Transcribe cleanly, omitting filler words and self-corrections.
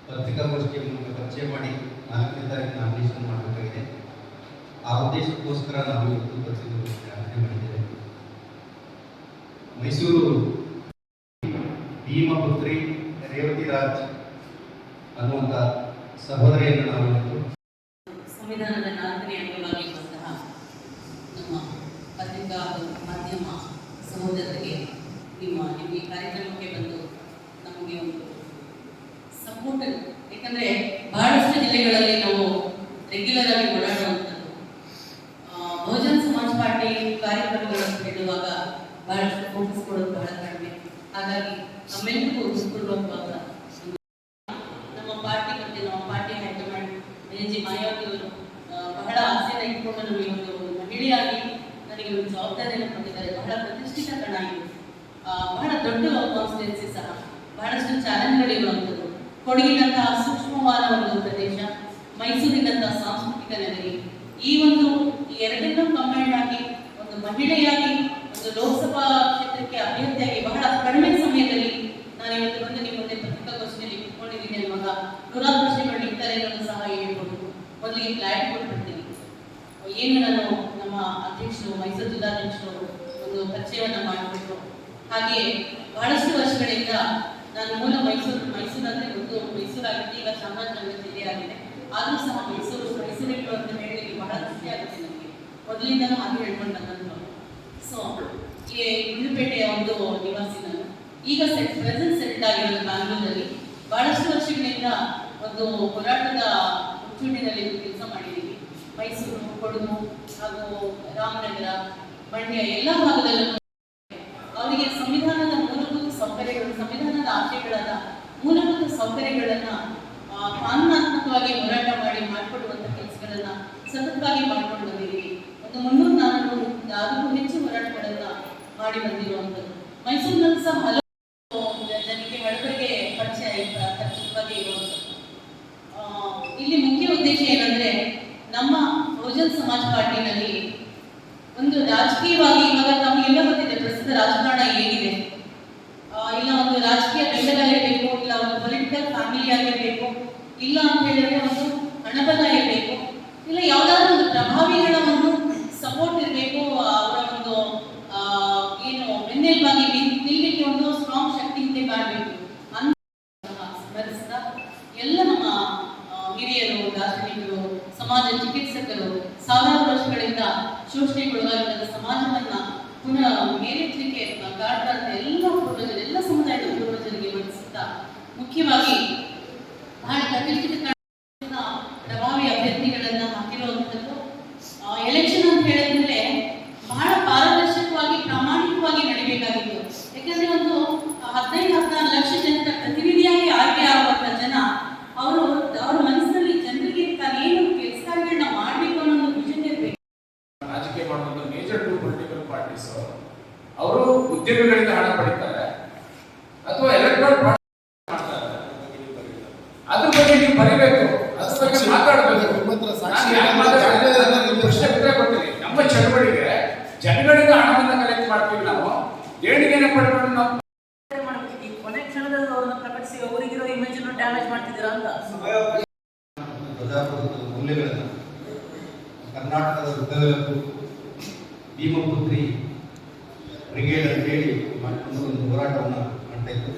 ಪತ್ರಿಕಾಗೋಷ್ಠಿಯ ಮೂಲಕ ಪರಿಚಯ ಮಾಡಿ 4ನೇ ತಾರೀಕು ನಾಮಿನೇಷನ್ ಮಾಡಬೇಕಾಗಿದೆ. ಆ ಉದ್ದೇಶಕ್ಕೋಸ್ಕರ ನಾವು ಇವತ್ತು ಪತ್ರಿಕಾಗೋಷ್ಠಿ ಆಯೋಜನೆ ಮಾಡಿದ್ದೇವೆ. ಮೈಸೂರು ಭೀಮಪುತ್ರಿ ರೇವತಿ ರಾಜ್ ಅನ್ನುವಂಥ ಸಹೋದರಿಯನ್ನು ನಾವು ಇವತ್ತು ಸಂವಿಧಾನದ 4ನೇ ಅಂಗವಾಗಿ ನಮ್ಮ ಪತ್ರಿಕಾ ಮಾಧ್ಯಮ ಸಹೋದರರಿಗೆ ನಿಮ್ಮ ಈ ಕಾರ್ಯಕ್ರಮಕ್ಕೆ ಬಂದು ನಮಗೆ ಒಂದು ಸಪೋರ್ಟ್, ಯಾಕಂದರೆ ಬಹಳಷ್ಟು ಜಿಲ್ಲೆಗಳಲ್ಲಿ ನಾವು ರೆಗ್ಯುಲರ್ ಆಗಿ ಓಡಾಡುವಂಥದ್ದು ಬಹುಜನ ಸಮಾಜ್ ಪಾರ್ಟಿ ಕಾರ್ಯಕ್ರಮಗಳನ್ನು ಹೇಳುವಾಗ ಬಹಳಷ್ಟು ಫೋಕಸ್ ಕೊಡೋದು ಬಹಳ ಕಡಿಮೆ. ಹಾಗಾಗಿ ನಮ್ಮೆಲ್ಲರಿಗೂ ಉಳಿಸ್ಕೊಳ್ಳುವಾಗ ನಮ್ಮ ಪಾರ್ಟಿ ಮತ್ತು ನಮ್ಮ ಪಾರ್ಟಿ ಹೈಕಮಾಂಡ್ ಜಿ ಮಾಯಾವತಿ ಅವರು ಬಹಳ ಆಸೆಯನ್ನು ಇಟ್ಕೊಂಡು ನಮಗೆ ಒಂದು ಮಹಿಳೆಯಾಗಿ ನನಗೆ ಒಂದು ಜವಾಬ್ದಾರಿಯನ್ನು ಕೊಟ್ಟಿದ್ದಾರೆ. ಬಹಳ ಪ್ರತಿಷ್ಠಿತ ಕಣ ಇದು, ಬಹಳ ದೊಡ್ಡ ಕಾನ್ಸ್ಟಿಟ್ಯೂನ್ಸಿ ಸಹ, ಬಹಳಷ್ಟು ಚಾಲೆಂಜ್ಗಳಿರುವಂಥದ್ದು. ಕೊಡಗಿನಂತಹ ಸೂಕ್ಷ್ಮವಾದ ಒಂದು ಪ್ರದೇಶ, ಮೈಸೂರಿನಂತಹ ಸಾಂಸ್ಕೃತಿಕ ನಗರಿ. ಈ ಎರಡನ್ನೂ ಕಂಬೈನ್ ಆಗಿ ಒಂದು ಮಹಿಳೆಯಾಗಿ ಒಂದು ಲೋಕಸಭಾ ಕ್ಷೇತ್ರಕ್ಕೆ ಅಭ್ಯರ್ಥಿಯಾಗಿ ಬಹಳ ಕಡಿಮೆ ಸಮಯದಲ್ಲಿ ನಾನು ಇವತ್ತು ಬಂದು ನಿಮ್ಮ ಮುಂದೆ ಪತ್ರಿಕಾಗೋಷ್ಠಿಯಲ್ಲಿ ಇಟ್ಕೊಂಡಿದ್ದೀನಿ ಅನ್ನುವಾಗ ನೂರಾರು ಪ್ರಶ್ನೆಗಳು ಇರ್ತಾರೆ ಅನ್ನೋದು ಸಹ ಹೇಳ್ಬೋದು. ಮೊದಲಿಗೆ ಕ್ಲಾರಿಟಿ ಕೊಟ್ಬಿಡ್ತೀನಿ. ಏನು ನಾನು ನಮ್ಮ ಅಧ್ಯಕ್ಷರು, ಮೈಸೂರು ಜಿಲ್ಲಾಧ್ಯಕ್ಷರು ಒಂದು ಪರಿಚಯವನ್ನು ಮಾಡಿಬಿಟ್ರು. ಹಾಗೆ ಬಹಳಷ್ಟು ವರ್ಷಗಳಿಂದ ನಾನು ಮೂಲ ಮೈಸೂರು ಅಂದರೆ ಒಂದು ಮೈಸೂರಾಗಿದೆ, ಈಗ ಚಾಮರಾಜನಗರ ಜಿಲ್ಲೆಯಾಗಿದೆ. ಆದರೂ ಸಹ ಮೈಸೂರಿಗಳು ಅಂತ ಹೇಳಿ ಬಹಳ ಖುಷಿ ಆಗುತ್ತೆ ನನಗೆ. ಮೊದಲಿಂದನೂ ಹಾಗೆ ಹೇಳ್ಕೊಂಡು ಬಂದಂಥವ್ರು. ಸೊ ಈ ಗುಂಡ್ಲುಪೇಟೆಯ ಒಂದು ನಿವಾಸಿ ನಾನು. ಈಗ ಪ್ರೆಸೆಂಟ್ ಸೆಟ್ಲ್ ಆಗಿರೋದು ಬ್ಯಾಂಗ್ಳೂರಲ್ಲಿ. ಬಹಳಷ್ಟು ವರ್ಷಗಳಿಂದ ಒಂದು ಹೋರಾಟದ ಮುಚ್ಚುಟಿನಲ್ಲಿ ಕೆಲಸ ಮಾಡಿದ್ದೀವಿ. ಮೈಸೂರು, ಕೊಡಗು ಹಾಗೂ ರಾಮನಗರ, ಮಂಡ್ಯ ಎಲ್ಲ ಭಾಗದಲ್ಲೂ ಅವರಿಗೆ ಸಂವಿಧಾನದ ಮೂಲಭೂತ ಸೌಕರ್ಯಗಳು, ಸಂವಿಧಾನದ ಆಶಯಗಳಾದ ಮೂಲಭೂತ ಸೌಕರ್ಯಗಳನ್ನು ಕಾನೂನಾತ್ಮಕವಾಗಿ ಹೋರಾಟ ಮಾಡಿಕೊಡುವಂಥ ಕೆಲಸಗಳನ್ನು ಸತತವಾಗಿ ಮಾಡ್ಕೊಂಡು ಬಂದಿದ್ದೀವಿ. ಒಂದು 300-400 ಅದಕ್ಕೂ ಹೆಚ್ಚು ಹೋರಾಟಗಳನ್ನು ಮಾಡಿ ಬಂದಿರುವಂಥದ್ದು. ಮೈಸೂರಿನಲ್ಲಿ ಸಹ ಹಲವು ಜನಕ್ಕೆ ಹಳಬರಿಗೆ ಪರಿಚಯ ಬಗ್ಗೆ ಇರುವಂಥದ್ದು. ಇಲ್ಲಿ ಮುಖ್ಯ ಉದ್ದೇಶ ಏನಂದ್ರೆ, ನಮ್ಮ ಬಹುಜನ ಸಮಾಜ್ ಪಾರ್ಟಿನಲ್ಲಿ ಒಂದು ರಾಜಕೀಯವಾಗಿ ಇವಾಗ ತಮಗೆಲ್ಲ ಗೊತ್ತಿದೆ ಪ್ರಸ್ತುತ ರಾಜಕಾರಣ ಹೇಗಿದೆ. ಇಲ್ಲ ಒಂದು ರಾಜಕೀಯ ಬೆಂಬಲ ಇರಬೇಕು, ಇಲ್ಲ ಒಂದು ಪೊಲಿಟಿಕಲ್ ಫ್ಯಾಮಿಲಿ ಆಗಿರಬೇಕು, ಇಲ್ಲ ಅಂತ ಹೇಳಿದ್ರೆ ಒಂದು ಹಣಬಲ ಇರಬೇಕು, ಇಲ್ಲ ಯಾವುದಾದ್ರೂ ಒಂದು ಪ್ರಭಾವಿಗಳ ಒಂದು ಸಪೋರ್ಟ್ ಇರಬೇಕು. ಅವರ ಒಂದು ಏನು ಬೆನ್ನೆಲುಬಾಗಿ ನಿಲ್ಲಲಿಕ್ಕೆ ಒಂದು ಸ್ಟ್ರಾಂಗ್ ಶಕ್ತಿ ಕಾಣಬೇಕು ಅಂತ ಸ್ಮರಿಸಿದ ಎಲ್ಲ ನಮ್ಮ ಹಿರಿಯರು, ದಾರ್ಶನಿಕರು, ಸಮಾಜ ಚಿಕಿತ್ಸಕರು, ಸಾವಿರಾರು ವರ್ಷಗಳಿಂದ ಶೋಷಣೆಗೊಳಗಾಗಿದ್ದ ಸಮಾಜವನ್ನ ಪುನಃ ಮೇಲೆತ್ತಲಿಕ್ಕೆ ಕಾರಣರಾದ ಎಲ್ಲ ಪೂರ್ವಜರು, ಎಲ್ಲ ಸಮುದಾಯದ ಪೂರ್ವಜರಿಗೆ ವಹಿಸುತ್ತಾ ಮುಖ್ಯವಾಗಿ ಬಹಳ ಪ್ರತಿಷ್ಠಿತ ಪ್ರಭಾವಿ ಅಭ್ಯರ್ಥಿಗಳನ್ನ ಹಾಕಿರುವಂಥದ್ದು. ಎಲೆಕ್ಷನ್ ಅಂತ ಹೇಳಿದ್ಮೇಲೆ ಬಹಳ ಪಾರದರ್ಶಕವಾಗಿ, ಪ್ರಾಮಾಣಿಕವಾಗಿ ನಡೀಬೇಕಾಗಿತ್ತು. ಯಾಕಂದ್ರೆ ಒಂದು 15-16 ಲಕ್ಷ ಜನರ ಪ್ರತಿನಿಧಿಯಾಗಿ ಆಯ್ಕೆ ಆಗುವಂಥ ಜನ ಅವರ ಮನಸ್ಸಿನಲ್ಲಿ ಜನರಿಗೆ ತಾನೇನು ಕೆಲಸ ಕಾರ್ಯಗಳನ್ನ ಮಾಡಬೇಕು ಅನ್ನೋ ಒಂದು ವಿಷನ್ ಇರಬೇಕು. ರಾಜಕೀಯ ಮಾಡುವಂಥ ಮೇಜರ್ 2 ಪೊಲಿಟಿಕಲ್ ಪಾರ್ಟೀಸ್ ಅವರು ಉದ್ಯಮಿಗಳಿಂದ ಹಣ ಪಡಿತಾರೆ ಅಥವಾ ಎಲೆಕ್ಟ್ರಾಲ್ ಮಾಡ್ತಾರೆ. ಅದ್ರ ಬಗ್ಗೆ ನೀವು ಬರೀಬೇಕು, ಅದ್ರ ಬಗ್ಗೆ ಮಾತಾಡಬೇಕು. ಪ್ರಶ್ನೆ ಕೊಡ್ತೀನಿ. ನಮ್ಮ ಚಳವಳಿಗೆ ಜನಗಳಿಂದ ಹಣವನ್ನ ಕಲೆಕ್ಟ್ ಮಾಡ್ತೀವಿ ನಾವು, ದೇಣಿಗೆನ ಪಡ್ಕೊಂಡು ನಾವು ಕೊನೆ ಕ್ಷಣದಲ್ಲಿ ಅವ್ರನ್ನ ಪ್ರಕಟಿಸಿ ಅವರಿಗಿರೋ ಇಮೇಜ್ ಅನ್ನು ಡ್ಯಾಮೇಜ್ ಮಾಡ್ತಿದ್ದೀರಾ ಅಂತ. ಪ್ರಜಾಪ್ರಭುತ್ವದ ಮೌಲ್ಯಗಳನ್ನು ಕರ್ನಾಟಕದ ಉದ್ದಗಲಕ್ಕೂ ಭೀಮಪುತ್ರಿ ಬ್ರಿಗೇಡ್ ಅಂತೇಳಿ ಮಾಡಿಕೊಂಡು ಒಂದು ಹೋರಾಟವನ್ನು ಮಾಡ್ತಾ ಇತ್ತು.